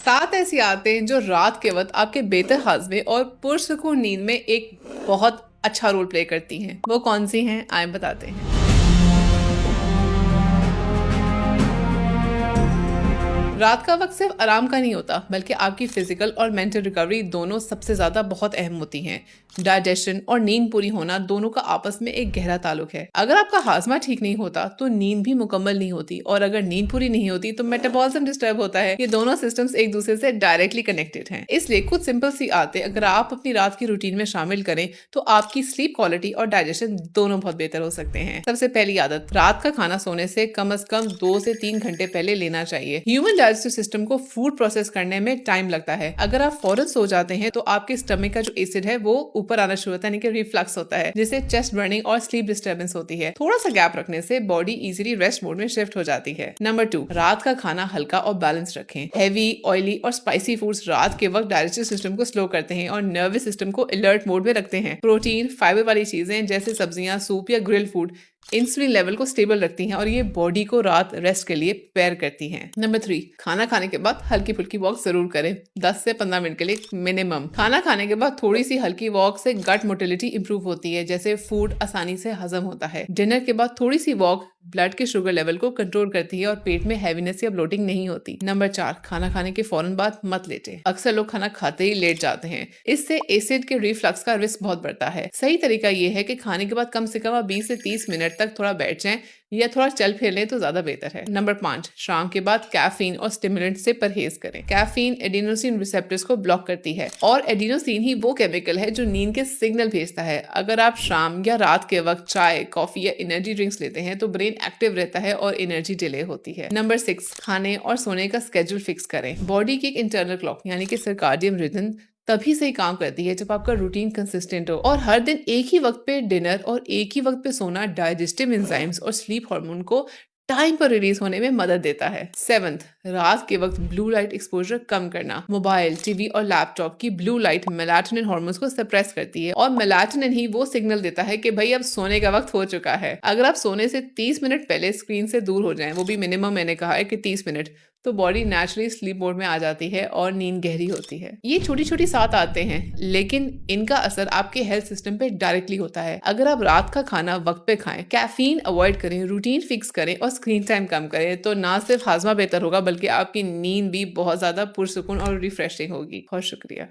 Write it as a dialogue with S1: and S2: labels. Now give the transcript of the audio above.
S1: 7 ऐसी आदतें जो रात के वक्त आपके बेहतर हाजमे और पुरसुकून नींद में एक बहुत अच्छा रोल प्ले करती हैं। वो कौन सी हैं आए बताते हैं। रात का वक्त सिर्फ आराम का नहीं होता बल्कि आपकी फिजिकल और मेंटल रिकवरी दोनों सबसे ज्यादा बहुत अहम होती हैं। डाइजेशन और नींद पूरी होना दोनों का आपस में एक गहरा ताल्लुक है। अगर आपका हाजमा ठीक नहीं होता तो नींद भी मुकम्मल नहीं होती, और अगर नींद पूरी नहीं होती तो मेटाबॉलिज्म डिस्टर्ब होता है। ये दोनों सिस्टम्स एक दूसरे से डायरेक्टली कनेक्टेड हैं। इसलिए कुछ सिंपल सी आदतें अगर आप अपनी रात की रूटीन में शामिल करें तो आपकी स्लीप क्वालिटी और डाइजेशन दोनों बहुत बेहतर हो सकते हैं। सबसे पहली आदत, रात का खाना सोने से कम 2 से 3 घंटे पहले लेना चाहिए। ह्यूमन डाइजेस्टिव सिस्टम को फूड प्रोसेस करने में टाइम लगता है। अगर आप फौरन सो जाते हैं तो आपके स्टमक का जो एसिड है वो ऊपर आना शुरू होता है, यानी कि रिफ्लक्स होता है, जिससे चेस्ट बर्निंग और स्लीप डिस्टर्बेंस होती है। थोड़ा सा गैप रखने से बॉडी इजीली रेस्ट मोड में शिफ्ट हो जाती है। नंबर 2, रात का खाना हल्का और बैलेंस रखें। हैवी, ऑयली और स्पाइसी फूड्स रात के वक्त डाइजेस्टिव सिस्टम को स्लो करते हैं और नर्वस सिस्टम को अलर्ट मोड में रखते हैं। प्रोटीन, फाइबर वाली चीजें जैसे सब्जियां, सूप या ग्रिल फूड इंसुलिन लेवल को स्टेबल रखती हैं और ये बॉडी को रात रेस्ट के लिए प्रेयर करती हैं। नंबर 3, खाना खाने के बाद हल्की फुल्की वॉक जरूर करें, 10 से 15 मिनट के लिए मिनिमम। खाना खाने के बाद थोड़ी सी हल्की वॉक से गट मोटिलिटी इंप्रूव होती है, जैसे फूड आसानी से हजम होता है। डिनर के बाद थोड़ी सी वॉक ब्लड के शुगर लेवल को कंट्रोल करती है और पेट में हैवीनेस या ब्लोटिंग नहीं होती। नंबर 4, खाना खाने के फौरन बाद मत लेटे। अक्सर लोग खाना खाते ही लेट जाते हैं, इससे एसिड के रिफ्लक्स का रिस्क बहुत बढ़ता है। सही तरीका ये है कि खाने के बाद कम से कम 20 से 30 मिनट तक थोड़ा बैठ जाएं या थोड़ा चल फिर लें तो ज्यादा बेहतर है। नंबर 5, शाम के बाद कैफीन और स्टिमुलेंट से परहेज करें। कैफीन एडिनोसिन रिसेप्टर्स को ब्लॉक करती है और एडिनोसिन ही वो केमिकल है जो नींद के सिग्नल भेजता है। अगर आप शाम या रात के वक्त चाय, कॉफी या एनर्जी ड्रिंक्स लेते हैं तो ब्रेन एक्टिव रहता है और एनर्जी डिले होती है। नंबर 6, खाने और सोने का स्केड्यूल फिक्स करें। बॉडी की एक इंटरनल क्लॉक यानी कि सर्काडियन रिदम तभी सही काम करती है जब आपका रूटीन कंसिस्टेंट हो, और हर दिन एक ही वक्त पे डिनर और एक ही वक्त पे सोना डाइजेस्टिव एंजाइम्स और स्लीप हार्मोन को टाइम पर रिलीज होने में मदद देता है। 7, रात के वक्त ब्लू लाइट एक्सपोजर कम करना। मोबाइल, टीवी और लैपटॉप की ब्लू लाइट मेलाटोनिन हार्मोन्स को सप्रेस करती है और मेलाटोनिन ही वो सिग्नल देता है कि भाई अब सोने का वक्त हो चुका है। अगर आप सोने से 30 मिनट पहले स्क्रीन से दूर हो जाएं, वो भी मिनिमम मैंने कहा है कि 30 मिनट, तो बॉडी नेचुरली स्लीप मोड में आ जाती है और नींद गहरी होती है। ये छोटी छोटी 7 आदतें हैं, लेकिन इनका असर आपके हेल्थ सिस्टम पे डायरेक्टली होता है। अगर आप रात का खाना वक्त पे खाएं, कैफीन अवॉइड करें, रूटीन फिक्स करें और स्क्रीन टाइम कम करें, तो ना सिर्फ हाजमा बेहतर होगा बल्कि आपकी नींद भी बहुत ज्यादा पुरसुकून और रिफ्रेशिंग होगी। बहुत शुक्रिया।